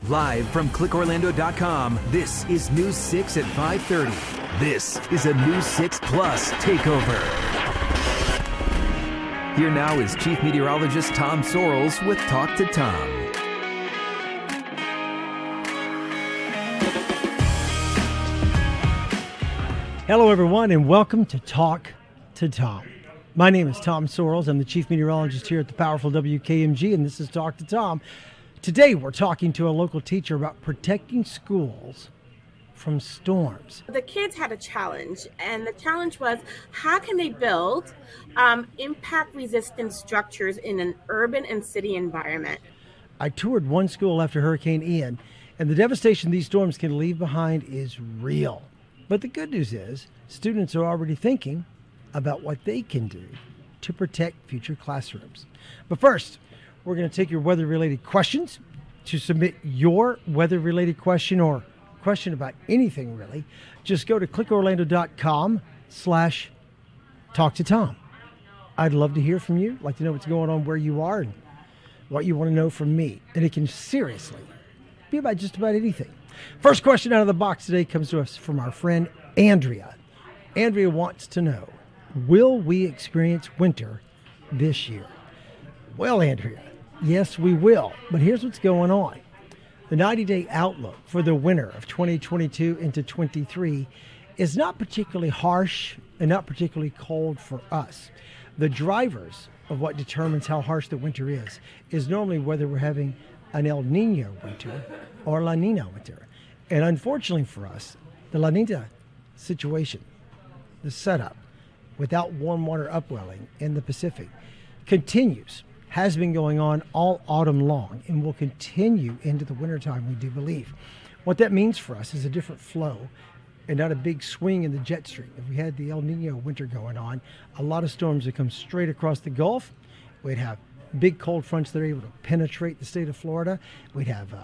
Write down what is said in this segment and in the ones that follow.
Live from clickorlando.com, this is News 6 at 5:30. This is a News 6 Plus takeover. Here now is Chief Meteorologist Tom Sorrells with Talk to Tom. Hello, everyone, and welcome to Talk to Tom. My name is Tom Sorrells. I'm the Chief Meteorologist here at the powerful WKMG, and this is Talk to Tom. Today, we're talking to a local teacher about protecting schools from storms. The kids had a challenge, and the challenge was, how can they build impact-resistant structures in an urban and city environment? I toured one school after Hurricane Ian, and the devastation these storms can leave behind is real. But the good news is, students are already thinking about what they can do to protect future classrooms. But first, we're going to take your weather-related questions. To submit your weather-related question or question about anything really, just go to clickorlando.com/talk-to-Tom. I'd love to hear from you. I'd like to know what's going on where you are and what you want to know from me. And it can seriously be about just about anything. First question out of the box today comes to us from our friend Andrea. Andrea wants to know, will we experience winter this year? Well, Andrea, yes, we will. But here's what's going on. The 90-day outlook for the winter of 2022 into 23 is not particularly harsh and not particularly cold for us. The drivers of what determines how harsh the winter is normally whether we're having an El Nino winter or La Nina winter. And unfortunately for us, the La Nina situation, the setup without warm water upwelling in the Pacific continues, has been going on all autumn long and will continue into the wintertime, we do believe. What that means for us is a different flow and not a big swing in the jet stream. If we had the El Nino winter going on, a lot of storms would come straight across the Gulf. We'd have big cold fronts that are able to penetrate the state of Florida. We'd have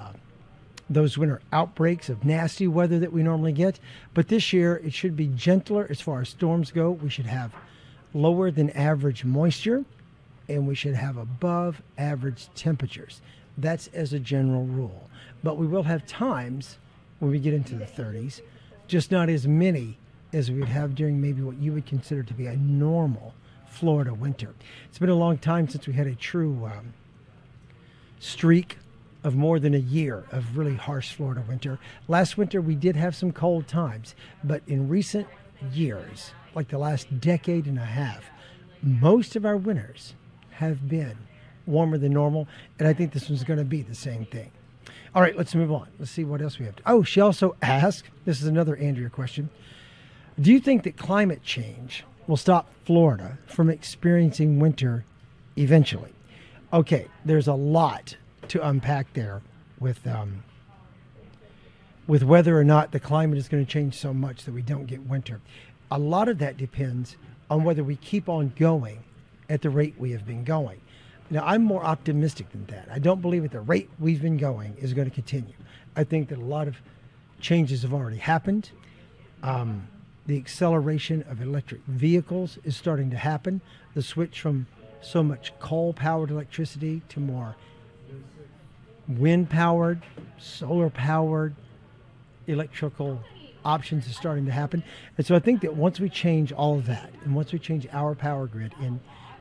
those winter outbreaks of nasty weather that we normally get. But this year, it should be gentler as far as storms go. We should have lower than average moisture, and we should have above average temperatures. That's as a general rule. But we will have times when we get into the 30s, just not as many as we would have during maybe what you would consider to be a normal Florida winter. It's been a long time since we had a true streak of more than a year of really harsh Florida winter. Last winter, we did have some cold times, but in recent years, like the last decade and a half, most of our winters have been warmer than normal, and I think this one's going to be the same thing. All right, let's move on. Let's see what else we have. Oh, she also asked, this is another Andrea question, do you think that climate change will stop Florida from experiencing winter eventually? Okay, there's a lot to unpack there with whether or not the climate is going to change so much that we don't get winter. A lot of that depends on whether we keep on going at the rate we have been going. Now, I'm more optimistic than that. I don't believe at the rate we've been going is going to continue. I think that a lot of changes have already happened. The acceleration of electric vehicles is starting to happen. The switch from so much coal-powered electricity to more wind-powered, solar-powered electrical options is starting to happen. And so I think that once we change all of that, and once we change our power grid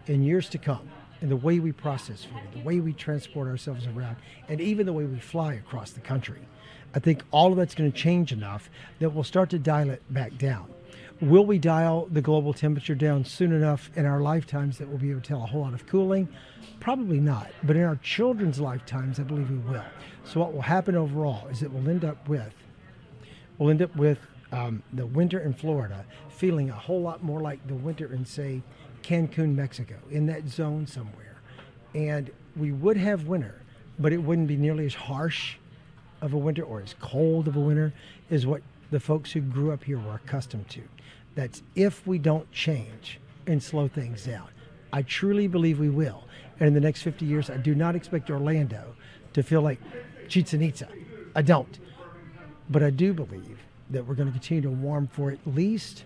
in years to come, and the way we process food, the way we transport ourselves around, and even the way we fly across the country, I think all of that's going to change enough that we'll start to dial it back down. Will we dial the global temperature down soon enough in our lifetimes that we'll be able to tell a whole lot of cooling? Probably not. But in our children's lifetimes, I believe we will. So what will happen overall is that we'll end up with the winter in Florida feeling a whole lot more like the winter in, say, Cancun, Mexico, in that zone somewhere. And we would have winter, but it wouldn't be nearly as harsh of a winter or as cold of a winter as what the folks who grew up here were accustomed to. That's if we don't change and slow things down. I truly believe we will. And in the next 50 years, I do not expect Orlando to feel like Chichen Itza. I don't. But I do believe that we're going to continue to warm for at least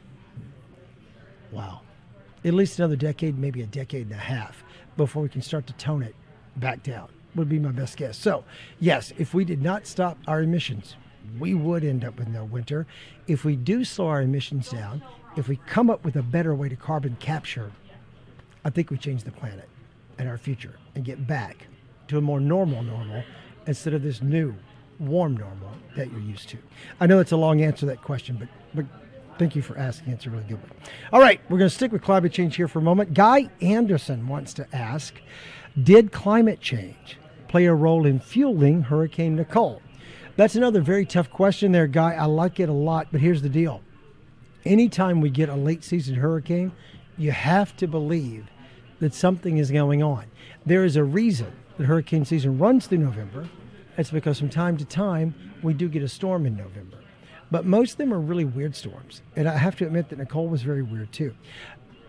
another decade, maybe a decade and a half, before we can start to tone it back down. would be my best guess. So, yes, if we did not stop our emissions, we would end up with no winter. If we do slow our emissions down, if we come up with a better way to carbon capture, I think we change the planet and our future and get back to a more normal instead of this new warm normal that you're used to. I know it's a long answer to that question, but thank you for asking. It's a really good one. All right, we're going to stick with climate change here for a moment. Guy Anderson wants to ask, did climate change play a role in fueling Hurricane Nicole? That's another very tough question there, Guy. I like it a lot, but here's the deal. Anytime we get a late season hurricane, you have to believe that something is going on. There is a reason that hurricane season runs through November. It's because from time to time, we do get a storm in November. But most of them are really weird storms. And I have to admit that Nicole was very weird too.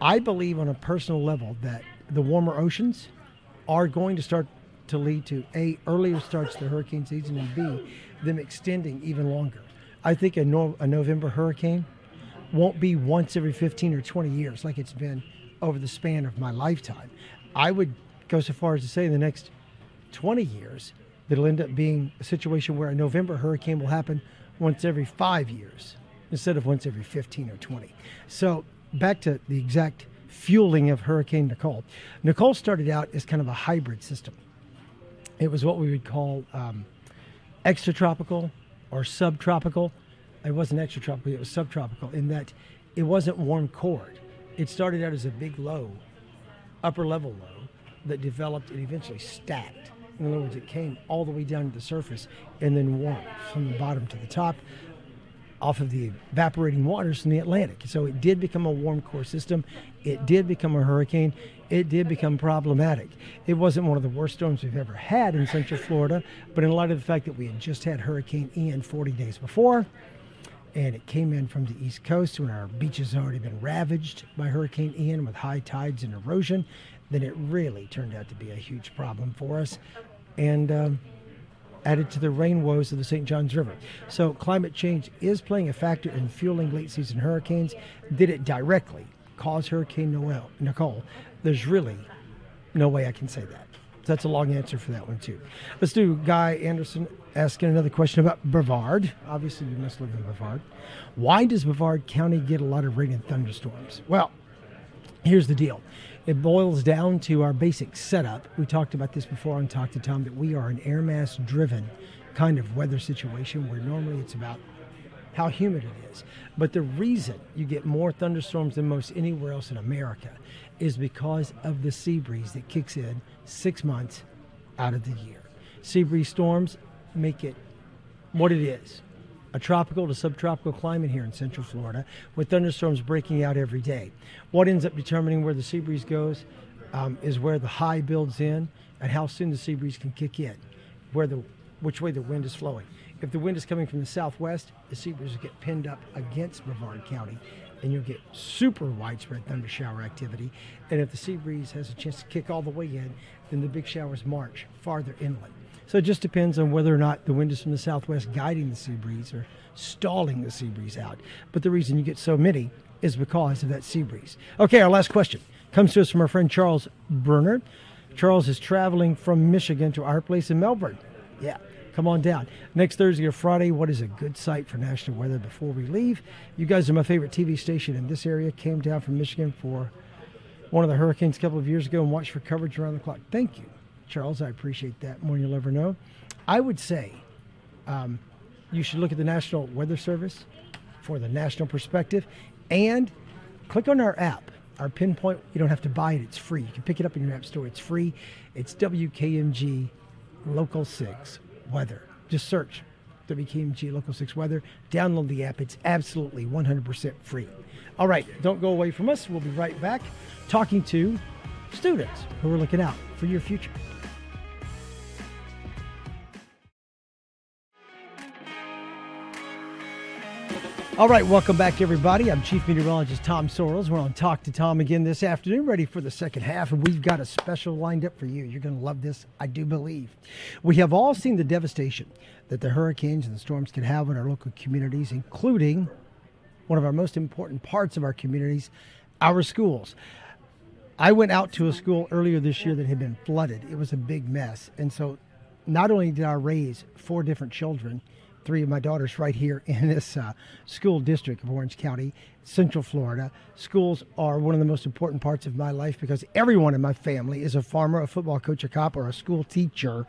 I believe on a personal level that the warmer oceans are going to start to lead to A, earlier starts to the hurricane season, and B, them extending even longer. I think a November hurricane won't be once every 15 or 20 years like it's been over the span of my lifetime. I would go so far as to say in the next 20 years, it'll end up being a situation where a November hurricane will happen once every 5 years instead of once every 15 or 20. So back to the exact fueling of Hurricane Nicole. Nicole started out as kind of a hybrid system. It was what we would call extratropical or subtropical. It wasn't extratropical, it was subtropical in that it wasn't warm cored. It started out as a big low, upper level low, that developed and eventually stacked. In other words, it came all the way down to the surface and then warmed from the bottom to the top off of the evaporating waters from the Atlantic. So it did become a warm core system. It did become a hurricane. It did become problematic. It wasn't one of the worst storms we've ever had in Central Florida, but in light of the fact that we had just had Hurricane Ian 40 days before, and it came in from the East Coast when our beaches had already been ravaged by Hurricane Ian with high tides and erosion, then it really turned out to be a huge problem for us and added to the rain woes of the St. Johns River. So climate change is playing a factor in fueling late season hurricanes. Did it directly cause Hurricane Nicole? There's really no way I can say that. So that's a long answer for that one too. Let's do Guy Anderson asking another question about Brevard. Obviously you must live in Brevard. Why does Brevard County get a lot of rain and thunderstorms? Well, here's the deal. It boils down to our basic setup. We talked about this before on Talk to Tom, that we are an air mass driven kind of weather situation where normally it's about how humid it is. But the reason you get more thunderstorms than most anywhere else in America is because of the sea breeze that kicks in 6 months out of the year. Sea breeze storms make it what it is. A tropical to subtropical climate here in Central Florida with thunderstorms breaking out every day. What ends up determining where the sea breeze goes is where the high builds in and how soon the sea breeze can kick in, which way the wind is flowing. If the wind is coming from the southwest, the sea breeze will get pinned up against Brevard County and you'll get super widespread thunder shower activity. And if the sea breeze has a chance to kick all the way in, then the big showers march farther inland. So it just depends on whether or not the wind is from the southwest guiding the sea breeze or stalling the sea breeze out. But the reason you get so many is because of that sea breeze. Okay, our last question comes to us from our friend Charles Bernard. Charles is traveling from Michigan to our place in Melbourne. Yeah, come on down. Next Thursday or Friday, what is a good site for national weather before we leave? You guys are my favorite TV station in this area. Came down from Michigan for one of the hurricanes a couple of years ago and watched for coverage around the clock. Thank you, Charles. I appreciate that more than you'll ever know. I would say you should look at the National Weather Service for the national perspective and click on our app. Our Pinpoint, you don't have to buy it. It's free. You can pick it up in your app store. It's free. It's WKMG Local 6 Weather. Just search WKMG Local 6 Weather. Download the app. It's absolutely 100% free. All right, don't go away from us. We'll be right back talking to students who are looking out for your future. All right, welcome back, everybody. I'm Chief Meteorologist Tom Sorrells. We're on Talk to Tom again this afternoon, ready for the second half, and we've got a special lined up for you. You're going to love this, I do believe. We have all seen the devastation that the hurricanes and the storms can have on our local communities, including one of our most important parts of our communities, our schools. I went out to a school earlier this year that had been flooded. It was a big mess. And so not only did I raise 4 different children, 3 of my daughters right here in this school district of Orange County, Central Florida. Schools are one of the most important parts of my life because everyone in my family is a farmer, a football coach, a cop, or a school teacher.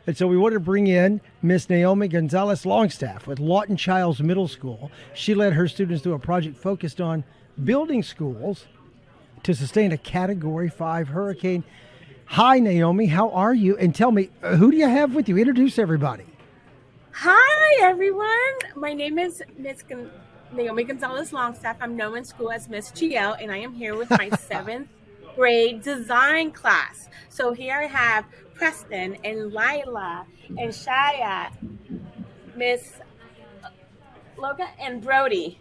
And so we wanted to bring in Miss Naomi Gonzalez Longstaff with Lawton Childs Middle School. She led her students through a project focused on building schools to sustain a Category 5 hurricane. Hi, Naomi. How are you? And tell me, who do you have with you? Introduce everybody. Hi, everyone. My name is Naomi Gonzalez Longstaff. I'm known in school as Miss GL, and I am here with my 7th grade design class. So here I have Preston and Lila and Shaya, Miss Loga and Brody.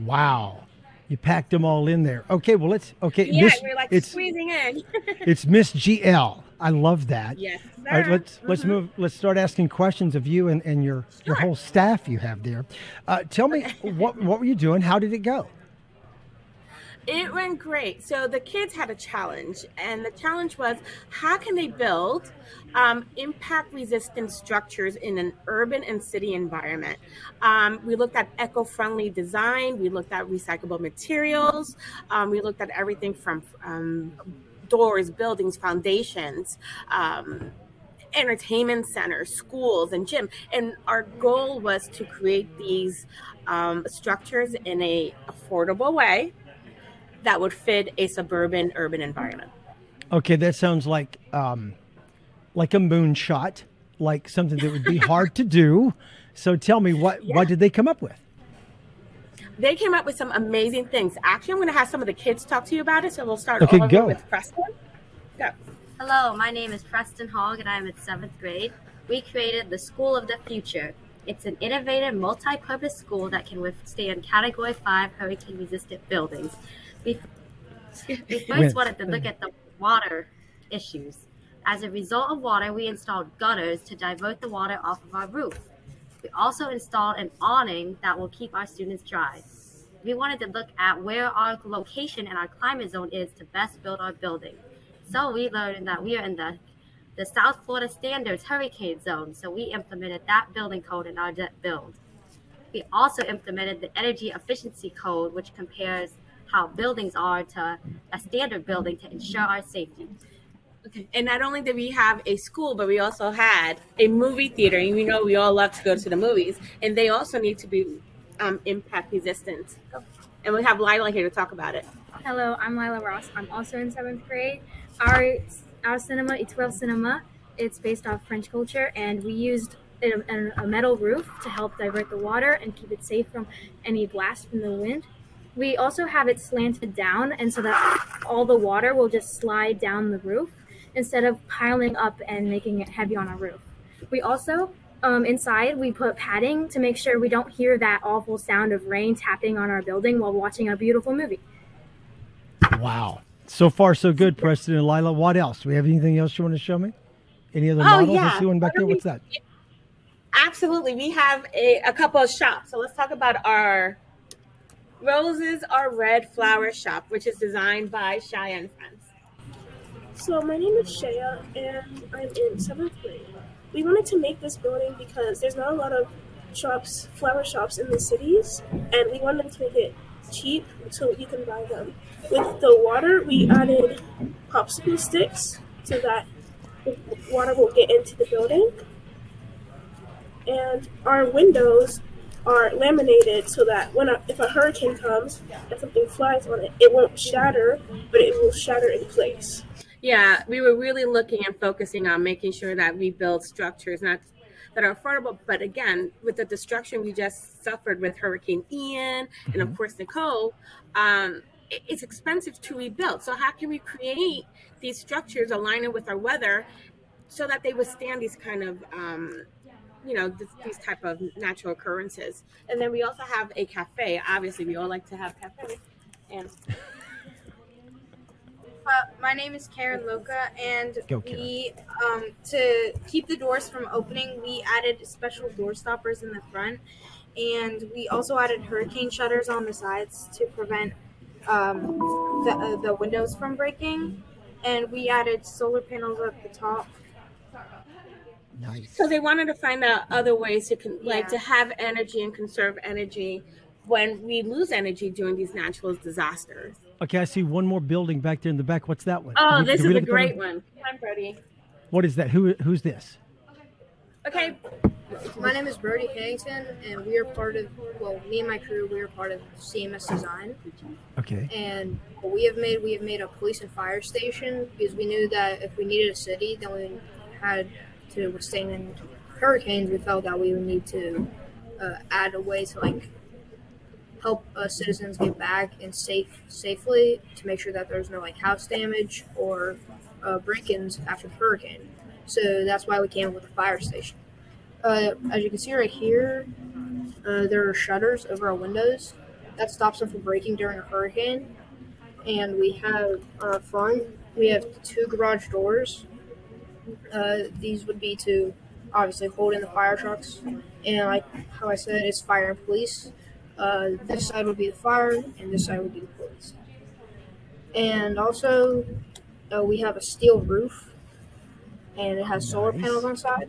Wow. You packed them all in there. Okay, well, Yeah, we're like squeezing in. It's Miss GL. I love that. Yes, sir. All right, let's move. Let's start asking questions of you and your whole staff you have there. Tell me, what were you doing? How did it go? It went great. So the kids had a challenge, and the challenge was, how can they build impact-resistant structures in an urban and city environment? We looked at eco-friendly design. We looked at recyclable materials. We looked at everything from doors, buildings, foundations, entertainment centers, schools, and gym. And our goal was to create these structures in a affordable way that would fit a suburban urban environment. Okay, that sounds like a moonshot, like something that would be hard to do. So tell me, what did they come up with? They came up with some amazing things. Actually, I'm going to have some of the kids talk to you about it. So we'll start with Preston. Go. Hello, my name is Preston Hogg, and I'm in 7th grade. We created the School of the Future. It's an innovative, multi-purpose school that can withstand Category 5 hurricane-resistant buildings. We first wanted to look at the water issues. As a result of water, we installed gutters to divert the water off of our roof. We also installed an awning that will keep our students dry. We wanted to look at where our location and our climate zone is to best build our building. So we learned that we are in the South Florida Standards Hurricane Zone, so we implemented that building code in our build. We also implemented the Energy Efficiency Code, which compares how buildings are to a standard building to ensure our safety. Okay. And not only did we have a school, but we also had a movie theater. And you know we all love to go to the movies, and they also need to be impact resistant. And we have Lila here to talk about it. Hello, I'm Lila Ross. I'm also in 7th grade. Our cinema, Étoile Cinema, it's based off French culture, and we used a metal roof to help divert the water and keep it safe from any blast from the wind. We also have it slanted down, and so that all the water will just slide down the roof instead of piling up and making it heavy on our roof. We also, inside, we put padding to make sure we don't hear that awful sound of rain tapping on our building while watching a beautiful movie. Wow. So far, so good, Preston and Lila. What else? Do we have anything else you want to show me? Any other models? Yeah. Let's see one back there. What's that? Absolutely. We have a couple of shops. So let's talk about our Roses Are Red flower shop, which is designed by Shaya and Friends. So my name is Shaya, and I'm in 7th grade. We wanted to make this building because there's not a lot of shops, flower shops in the cities, and we wanted to make it cheap so you can buy them. With the water, we added popsicle sticks so that the water will get into the building. And our windows are laminated so that if a hurricane comes and something flies on it, it won't shatter, but it will shatter in place. Yeah, we were really looking and focusing on making sure that we build structures that are affordable. But again, with the destruction we just suffered with Hurricane Ian and of course Nicole, it's expensive to rebuild. So how can we create these structures aligning with our weather so that they withstand these kind of these type of natural occurrences? And then we also have a cafe. Obviously, we all like to have cafes. And my name is Karen Loca, and Karen. we, to keep the doors from opening, we added special door stoppers in the front, and we also added hurricane shutters on the sides to prevent the windows from breaking, and we added solar panels at the top. Nice. So they wanted to find out other ways to Yeah. to have energy and conserve energy when we lose energy during these natural disasters. Okay, I see one more building back there in the back. What's that one? Oh, Did we- this did we is a look at that great one? one. Come on, Brody. What is that? Who's this? Okay. My name is Brody Harrington, and we are part of, me and my crew, we are part of CMS Design. Okay. And what we have made a police and fire station because we knew that if we needed a city, then we had to withstand hurricanes. We felt that we would need to add a way to help citizens get back and safely to make sure that there's no house damage or break-ins after the hurricane. So that's why we came up with a fire station. As you can see right here, there are shutters over our windows that stops them from breaking during a hurricane. And we have on our front, we have 2 garage doors. These would be to obviously hold in the fire trucks. And like how I said, it's fire and police. This side would be the fire, and this side would be the police. And also, we have a steel roof, and it has solar panels on side.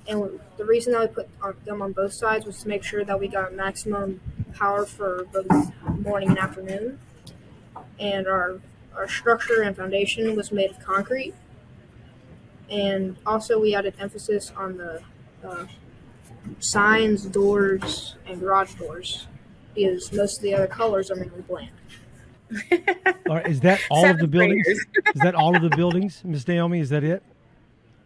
And the reason that we put them on both sides was to make sure that we got maximum power for both morning and afternoon. And our structure and foundation was made of concrete. And also we added emphasis on the signs, doors, and garage doors because most of the other colors are mainly bland. All right, is that all of the Seventh buildings? graders. Is that all of the buildings, Miss Naomi? Is that it?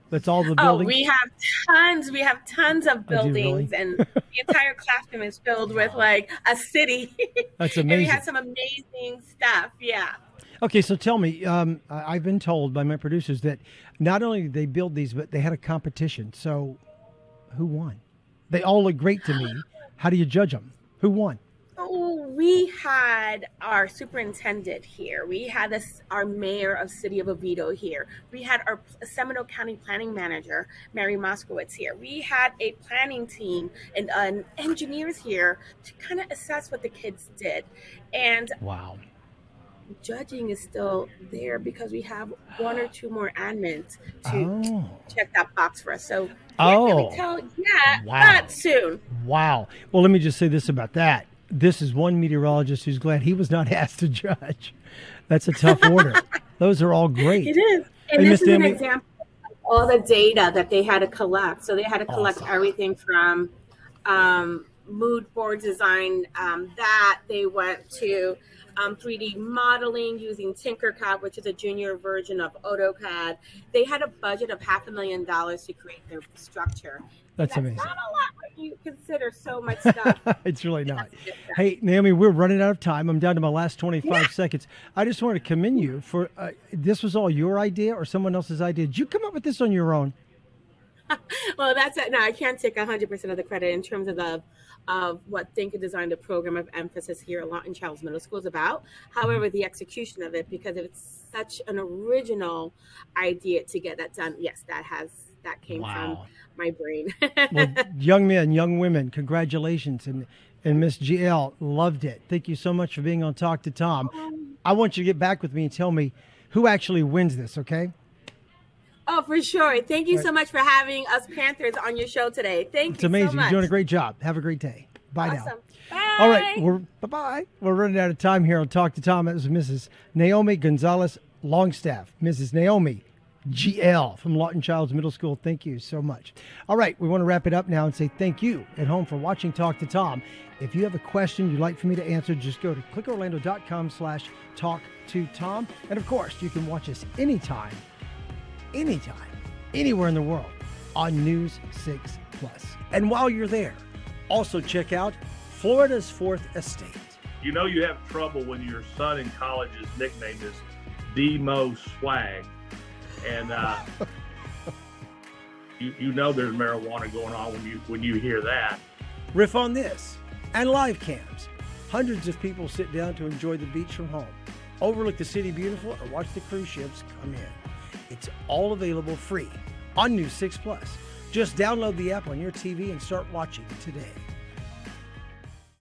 That's all the Oh, buildings? we have tons. We have tons of Oh, do you buildings, really? and the entire classroom is filled with a city. That's And we amazing. have some amazing stuff. Yeah. Okay, so tell me, I've been told by my producers that not only did they build these, but they had a competition. So who won? They all look great to me. How do you judge them? Who won? Oh, we had our superintendent here. We had our mayor of City of Oviedo here. We had our Seminole County planning manager, Mary Moskowitz, here. We had a planning team and engineers here to kind of assess what the kids did. And Wow. judging is still there because we have 1 or 2 more admins to check that box for us. So can't really tell yet, Wow. but soon. Wow. Well, let me just say this about that. This is one meteorologist who's glad he was not asked to judge. That's a tough order. Those are all great. It is. And Hey, this Miss is an Naomi- example of all the data that they had to collect. So they had to collect everything from mood board design, that they went to 3D modeling using Tinkercad, which is a junior version of AutoCAD. They had a budget of $500,000 to create their structure. That's amazing. Not a lot when you consider so much stuff. It's really not. Hey, Naomi, we're running out of time. I'm down to my last 25 seconds. I just want to commend you for this was all your idea or someone else's idea. Did you come up with this on your own? Well, that's it. No, I can't take 100% of the credit in terms of what Think and Design, the program of emphasis here at Lawton Childs Middle School is about. However, the execution of it, because it's such an original idea to get that done. Yes, that came from my brain. Well, young men, young women, congratulations. And Miss GL loved it. Thank you so much for being on Talk to Tom. I want you to get back with me and tell me who actually wins this, okay? Oh, for sure. Thank you so much for having us Panthers on your show today. Thank It's you amazing. so much. You're doing a great job. Have a great day. Bye now. Awesome. Bye. All right, bye-bye. We're running out of time here on Talk to Tom. That was Mrs. Naomi Gonzalez Longstaff, Mrs. Naomi GL from Lawton Childs Middle School. Thank you so much. All right, we want to wrap it up now and say thank you at home for watching Talk to Tom. If you have a question you'd like for me to answer, just go to clickorlando.com/talk-to-tom. And of course, you can watch us anytime, anywhere in the world on News 6 Plus. And while you're there, also check out Florida's Fourth Estate. You know you have trouble when your son in college's nickname is the most swag. And you know there's marijuana going on when you hear that. Riff on this and live cams. Hundreds of people sit down to enjoy the beach from home, overlook the city beautiful, or watch the cruise ships come in. It's all available free on News 6 Plus. Just download the app on your TV and start watching today.